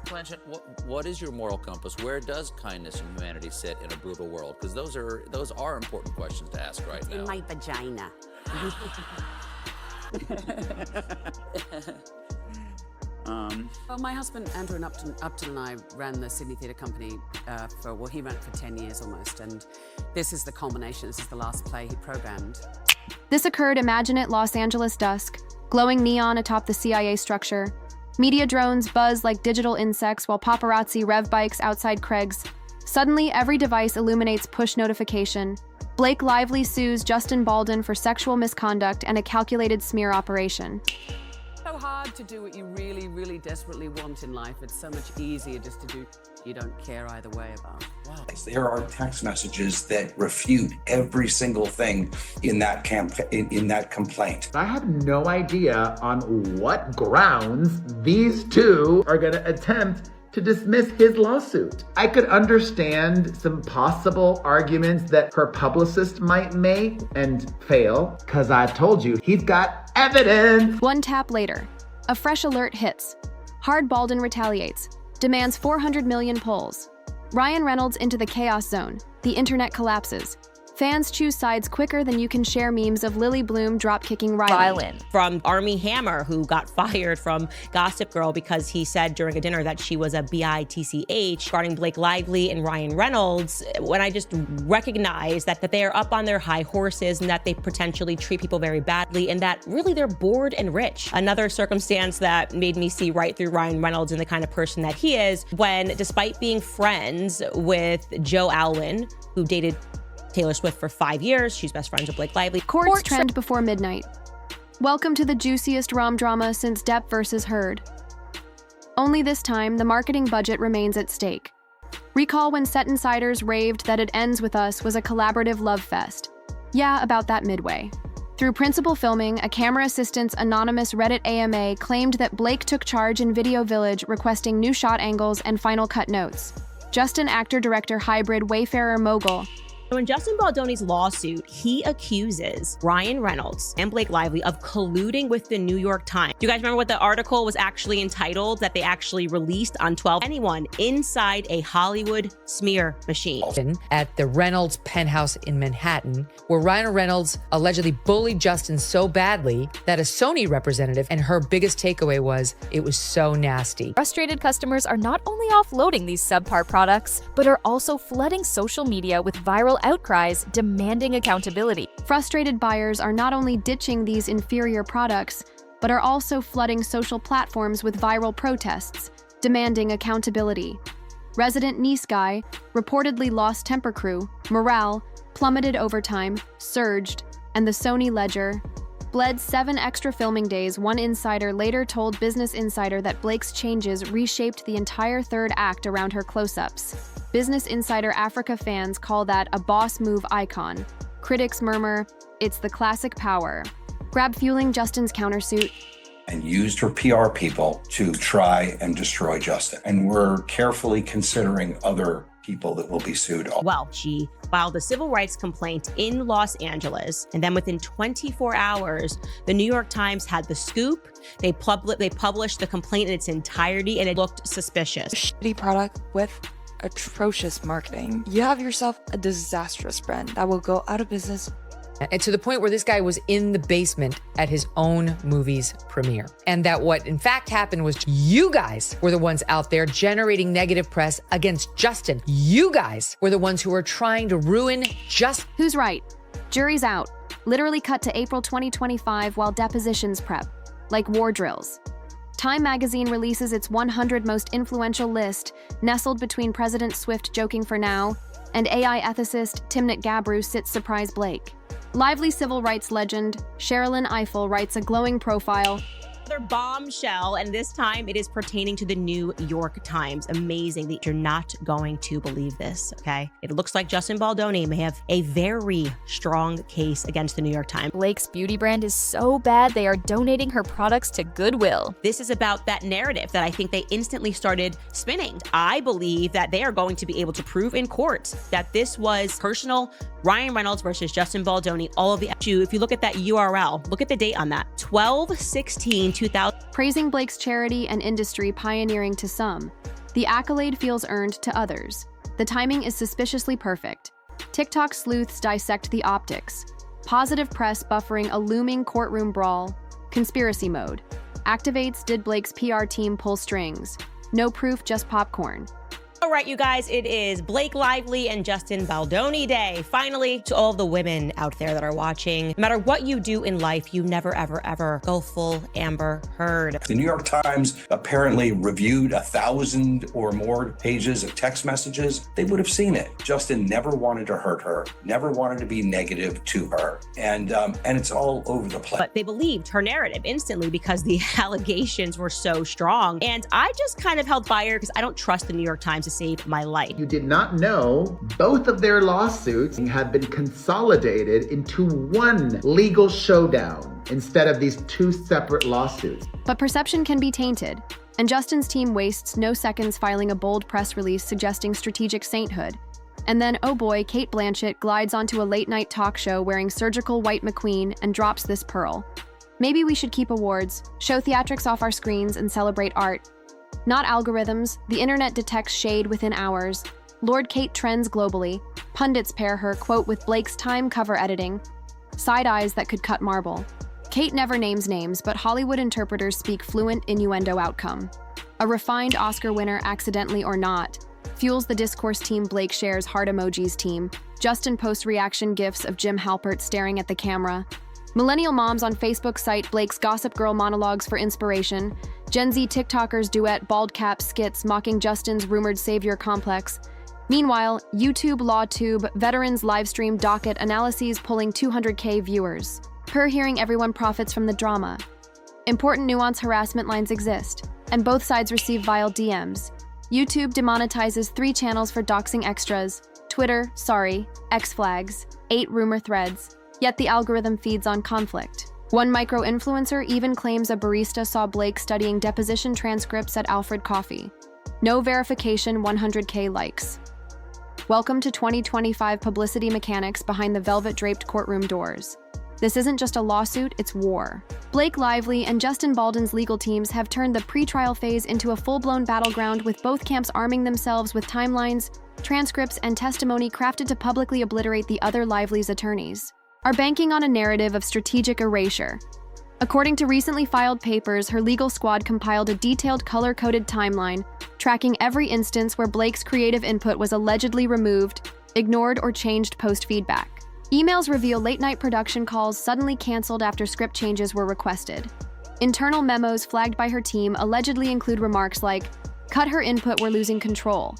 Blanchett, what is your moral compass? Where does kindness and humanity sit in a brutal world? Because those are important questions to ask right now. In my vagina. Well, my husband, Andrew Upton and I ran the Sydney Theatre Company he ran it for 10 years almost, and this is the culmination. This is the last play he programmed. This occurred, imagine it, Los Angeles dusk, glowing neon atop the CIA structure. Media drones buzz like digital insects while paparazzi rev bikes outside Craig's. Suddenly, every device illuminates push notification. Blake Lively sues Justin Baldwin for sexual misconduct and a calculated smear operation. So hard to do what you really, really desperately want in life. It's so much easier just to do you don't care either way about. Wow. There are text messages that refute every single thing in that complaint. I have no idea on what grounds these two are going to attempt to dismiss his lawsuit. I could understand some possible arguments that her publicist might make and fail, because I told you, he's got evidence. One tap later, a fresh alert hits. Hard Baldwin retaliates, demands 400 million polls. Ryan Reynolds into the chaos zone. The internet collapses. Fans choose sides quicker than you can share memes of Lily Bloom drop-kicking Ryland. From Armie Hammer, who got fired from Gossip Girl because he said during a dinner that she was a bitch, regarding Blake Lively and Ryan Reynolds, when I just recognize that they are up on their high horses and that they potentially treat people very badly and that really they're bored and rich. Another circumstance that made me see right through Ryan Reynolds and the kind of person that he is when, despite being friends with Joe Alwyn, who dated Taylor Swift for 5 years. She's best friends with Blake Lively. Courts trend before midnight. Welcome to the juiciest rom drama since Depp versus Heard. Only this time, the marketing budget remains at stake. Recall when Set Insiders raved that It Ends With Us was a collaborative love fest. Yeah, about that midway. Through principal filming, a camera assistant's anonymous Reddit AMA claimed that Blake took charge in Video Village, requesting new shot angles and final cut notes. Justin actor-director hybrid Wayfarer mogul. So in Justin Baldoni's lawsuit, he accuses Ryan Reynolds and Blake Lively of colluding with the New York Times. Do you guys remember what the article was actually entitled that they actually released on 12? Anyone inside a Hollywood smear machine. At the Reynolds penthouse in Manhattan, where Ryan Reynolds allegedly bullied Justin so badly that a Sony representative, and her biggest takeaway was, it was so nasty. Frustrated customers are not only offloading these subpar products, but are also flooding social media with viral outcries demanding accountability. Frustrated buyers are not only ditching these inferior products, but are also flooding social platforms with viral protests, demanding accountability. Resident Nice guy reportedly lost temper crew, morale plummeted, overtime surged, and the Sony ledger bled 7 extra filming days. One insider later told Business Insider that Blake's changes reshaped the entire third act around her close-ups. Business Insider Africa fans call that a boss move icon. Critics murmur, it's the classic power. Grab fueling Justin's countersuit. And used her PR people to try and destroy Justin. And we're carefully considering other people that will be sued. Well, she filed a civil rights complaint in Los Angeles, and then within 24 hours, the New York Times had the scoop. They published the complaint in its entirety, and it looked suspicious. Shitty product with atrocious marketing. You have yourself a disastrous brand that will go out of business. And to the point where this guy was in the basement at his own movie's premiere. And that what in fact happened was you guys were the ones out there generating negative press against Justin. You guys were the ones who were trying to ruin Justin. Who's right? Jury's out. Literally cut to April 2025 while depositions prep. Like war drills. Time magazine releases its 100 most influential list, nestled between President Swift joking for now and AI ethicist Timnit Gebru sits surprise Blake. Lively civil rights legend Sherilyn Ifill writes a glowing profile. Another bombshell, and this time it is pertaining to the New York Times. Amazing that you're not going to believe this, okay? It looks like Justin Baldoni may have a very strong case against the New York Times. Blake's beauty brand is so bad they are donating her products to Goodwill. This is about that narrative that I think they instantly started spinning. I believe that they are going to be able to prove in court that this was personal Ryan Reynolds versus Justin Baldoni, all of the issue. If you look at that URL, look at the date on that, 12/16/2000. Praising Blake's charity and industry pioneering to some, The accolade feels earned to others. The timing is suspiciously perfect. TikTok sleuths dissect the optics. Positive press buffering a looming courtroom brawl. Conspiracy mode. Activates did Blake's PR team pull strings. No proof, just popcorn. All right, you guys, it is Blake Lively and Justin Baldoni Day. Finally, to all of the women out there that are watching, no matter what you do in life, you never, ever, ever go full Amber Heard. The New York Times apparently reviewed 1,000 or more pages of text messages. They would have seen it. Justin never wanted to hurt her, never wanted to be negative to her. And it's all over the place. But they believed her narrative instantly because the allegations were so strong. And I just kind of held fire because I don't trust the New York Times to save my life. You did not know both of their lawsuits have been consolidated into one legal showdown instead of these two separate lawsuits. But perception can be tainted, and Justin's team wastes no seconds filing a bold press release suggesting strategic sainthood. And then, oh boy, Cate Blanchett glides onto a late-night talk show wearing surgical white McQueen and drops this pearl. Maybe we should keep awards, show theatrics off our screens, and celebrate art. Not algorithms, the internet detects shade within hours. Lord Kate trends globally. Pundits pair her, quote, with Blake's Time cover editing. Side eyes that could cut marble. Kate never names names, but Hollywood interpreters speak fluent innuendo outcome. A refined Oscar winner, accidentally or not, fuels the discourse team Blake shares heart emojis team. Justin posts reaction gifs of Jim Halpert staring at the camera. Millennial moms on Facebook cite Blake's Gossip Girl monologues for inspiration. Gen Z TikTokers duet bald cap skits mocking Justin's rumored savior complex. Meanwhile, YouTube LawTube veterans livestream docket analyses pulling 200K viewers. Per hearing, everyone profits from the drama. Important nuance harassment lines exist, and both sides receive vile DMs. YouTube demonetizes 3 channels for doxing extras. Twitter, sorry, X flags, 8 rumor threads. Yet the algorithm feeds on conflict. One micro-influencer even claims a barista saw Blake studying deposition transcripts at Alfred Coffee. No verification, 100K likes. Welcome to 2025 publicity mechanics behind the velvet-draped courtroom doors. This isn't just a lawsuit, it's war. Blake Lively and Justin Baldwin's legal teams have turned the pre-trial phase into a full-blown battleground, with both camps arming themselves with timelines, transcripts, and testimony crafted to publicly obliterate the other Lively's attorneys. Are banking on a narrative of strategic erasure. According to recently filed papers, her legal squad compiled a detailed color-coded timeline, tracking every instance where Blake's creative input was allegedly removed, ignored, or changed post-feedback. Emails reveal late-night production calls suddenly canceled after script changes were requested. Internal memos flagged by her team allegedly include remarks like, "Cut her input, we're losing control."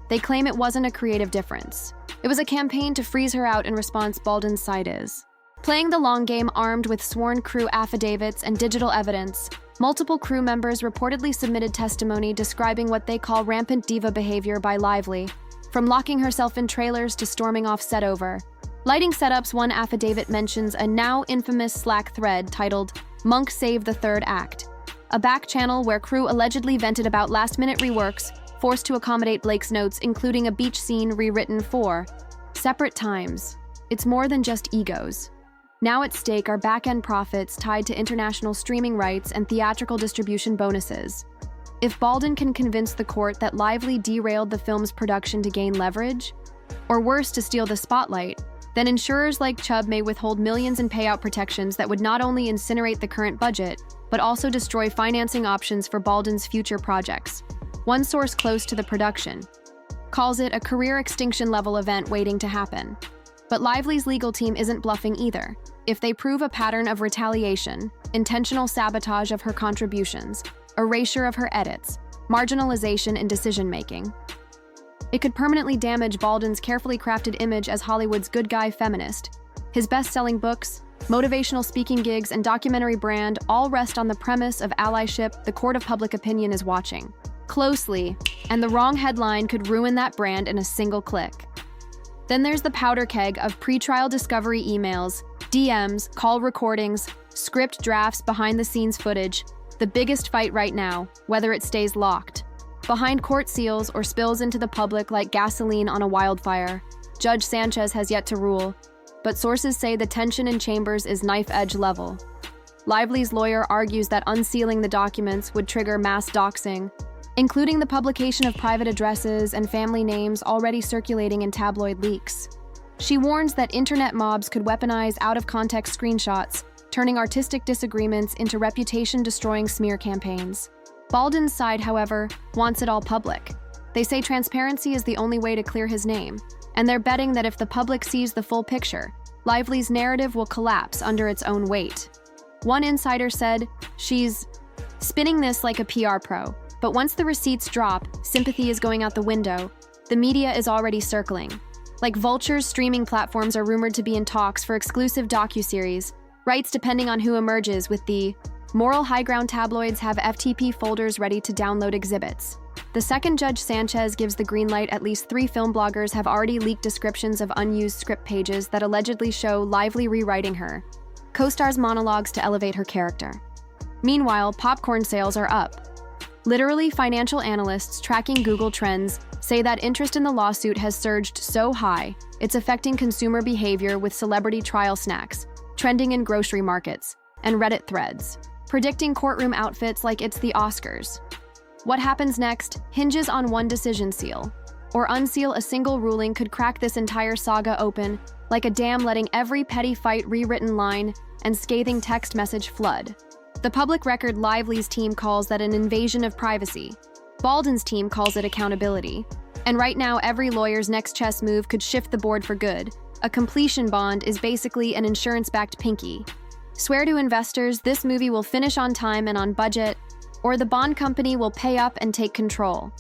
They claim it wasn't a creative difference. It was a campaign to freeze her out in response. Baldwin's side is playing the long game armed with sworn crew affidavits and digital evidence. Multiple crew members reportedly submitted testimony describing what they call rampant diva behavior by Lively, from locking herself in trailers to storming off set over. Lighting setups, one affidavit mentions a now infamous Slack thread titled "Monk Save the Third Act," a back channel where crew allegedly vented about last-minute reworks forced to accommodate Blake's notes, including a beach scene rewritten 4 separate times. It's more than just egos. Now at stake are back-end profits tied to international streaming rights and theatrical distribution bonuses. If Baldwin can convince the court that Lively derailed the film's production to gain leverage, or worse, to steal the spotlight, then insurers like Chubb may withhold millions in payout protections that would not only incinerate the current budget, but also destroy financing options for Baldwin's future projects. One source close to the production calls it a career extinction level event waiting to happen. But Lively's legal team isn't bluffing either. If they prove a pattern of retaliation, intentional sabotage of her contributions, erasure of her edits, marginalization in decision-making, it could permanently damage Baldwin's carefully crafted image as Hollywood's good guy feminist. His best-selling books, motivational speaking gigs, and documentary brand all rest on the premise of allyship. The court of public opinion is watching closely, and the wrong headline could ruin that brand in a single click. Then there's the powder keg of pre-trial discovery emails, DMs, call recordings, script drafts, behind-the-scenes footage. The biggest fight right now, whether it stays locked behind court seals or spills into the public like gasoline on a wildfire. Judge Sanchez has yet to rule, but sources say the tension in chambers is knife-edge level. Lively's lawyer argues that unsealing the documents would trigger mass doxing, including the publication of private addresses and family names already circulating in tabloid leaks. She warns that internet mobs could weaponize out-of-context screenshots, turning artistic disagreements into reputation-destroying smear campaigns. Baldwin's side, however, wants it all public. They say transparency is the only way to clear his name, and they're betting that if the public sees the full picture, Lively's narrative will collapse under its own weight. One insider said, "She's spinning this like a PR pro, but once the receipts drop, sympathy is going out the window. The media is already circling. Like Vulture's streaming platforms are rumored to be in talks for exclusive docuseries, rights depending on who emerges, with the moral high ground tabloids have FTP folders ready to download exhibits." The second Judge Sanchez gives the green light. At least 3 film bloggers have already leaked descriptions of unused script pages that allegedly show Lively rewriting her co-star's monologues to elevate her character. Meanwhile, popcorn sales are up. Literally, financial analysts tracking Google Trends say that interest in the lawsuit has surged so high, it's affecting consumer behavior, with celebrity trial snacks trending in grocery markets and Reddit threads, predicting courtroom outfits like it's the Oscars. What happens next hinges on one decision: seal or unseal. A single ruling could crack this entire saga open, like a dam letting every petty fight, rewritten line, and scathing text message flood. The public record Lively's team calls that an invasion of privacy. Baldwin's team calls it accountability. And right now, every lawyer's next chess move could shift the board for good. A completion bond is basically an insurance-backed pinky. Swear to investors this movie will finish on time and on budget, or the bond company will pay up and take control.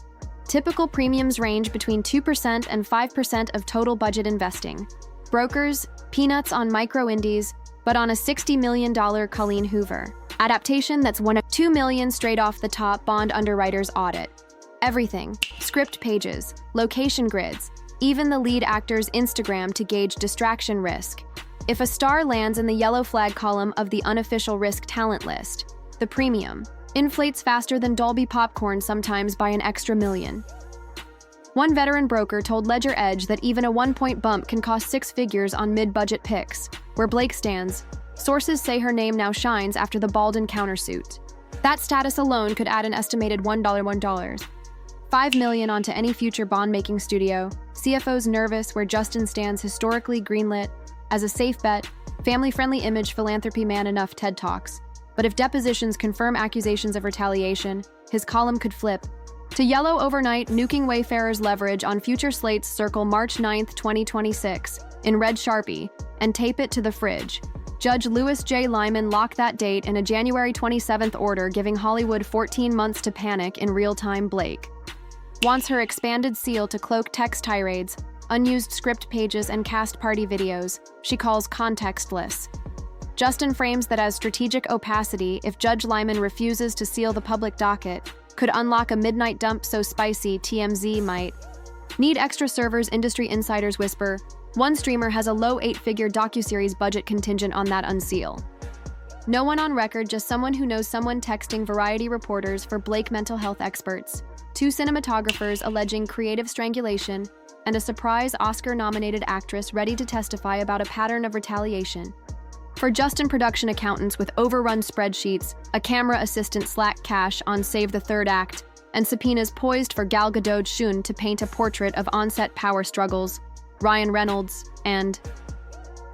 Typical premiums range between 2% and 5% of total budget investing. Brokers, peanuts on micro indies, but on a $60 million Colleen Hoover adaptation that's one of $2 million straight off the top. Bond underwriters audit everything: script pages, location grids, even the lead actor's Instagram to gauge distraction risk. If a star lands in the yellow flag column of the unofficial risk talent list, the premium inflates faster than Dolby popcorn, sometimes by an extra $1 million. One veteran broker told Ledger Edge that even a 1-point bump can cost 6 figures on mid-budget picks. Where Blake stands, sources say her name now shines after the Baldwin countersuit. That status alone could add an estimated $5 million onto any future bond-making studio. CFO's nervous where Justin stands, historically greenlit as a safe bet, family-friendly image, philanthropy man. Enough TED Talks. But if depositions confirm accusations of retaliation, his column could flip to yellow overnight, nuking Wayfarer's leverage on future slates. Circle March 9, 2026, in red Sharpie, and tape it to the fridge. Judge Louis J. Lyman locked that date in a January 27th order, giving Hollywood 14 months to panic in real time. Blake wants her expanded seal to cloak text tirades, unused script pages, and cast party videos she calls contextless. Justin frames that as strategic opacity. If Judge Lyman refuses to seal the public docket, could unlock a midnight dump so spicy TMZ might need extra servers. Industry insiders whisper one streamer has a low 8-figure docuseries budget contingent on that unseal. No one on record, just someone who knows someone texting Variety reporters for Blake mental health experts, 2 cinematographers alleging creative strangulation, and a surprise Oscar-nominated actress ready to testify about a pattern of retaliation. For Justin, production accountants with overrun spreadsheets, a camera assistant slack cash on Save the Third Act, and subpoenas poised for Gal Gadot Shun to paint a portrait of on-set power struggles, Ryan Reynolds and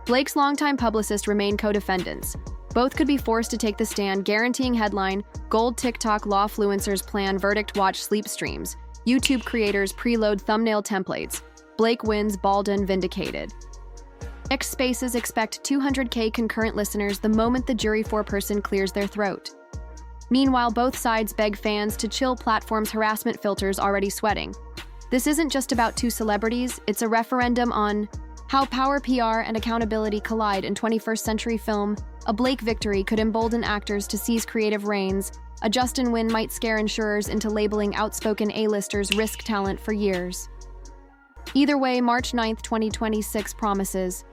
Blake's longtime publicist remain co-defendants. Both could be forced to take the stand, guaranteeing headline, gold TikTok lawfluencers plan verdict, watch sleep streams, YouTube creators preload thumbnail templates, Blake wins, Baldwin vindicated. X Spaces expect 200K concurrent listeners the moment the jury foreperson clears their throat. Meanwhile, both sides beg fans to chill, platforms' harassment filters already sweating. This isn't just about 2 celebrities, it's a referendum on how power, PR, and accountability collide in 21st century film. A Blake victory could embolden actors to seize creative reins. A Justin win might scare insurers into labeling outspoken A-listers risk talent for years. Either way, March 9th, 2026 promises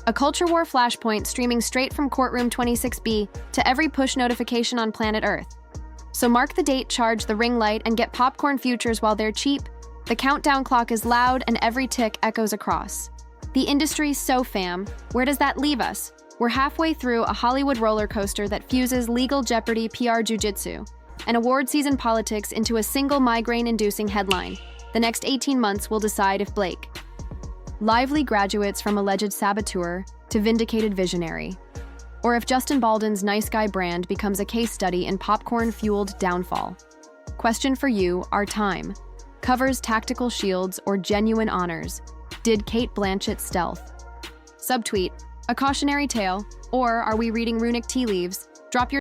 a culture war flashpoint, streaming straight from Courtroom 26B to every push notification on planet Earth. So mark the date, charge the ring light, and get popcorn futures while they're cheap. The countdown clock is loud and every tick echoes across. The industry's so fam, where does that leave us? We're halfway through a Hollywood roller coaster that fuses legal jeopardy, PR jujitsu, and award season politics into a single migraine-inducing headline. The next 18 months will decide if Blake. Lively graduates from alleged saboteur to vindicated visionary. Or if Justin Baldwin's nice guy brand becomes a case study in popcorn-fueled downfall. Question for you, our time. Covers tactical shields or genuine honors? Did Cate Blanchett stealth? Subtweet, a cautionary tale, or are we reading runic tea leaves? Drop your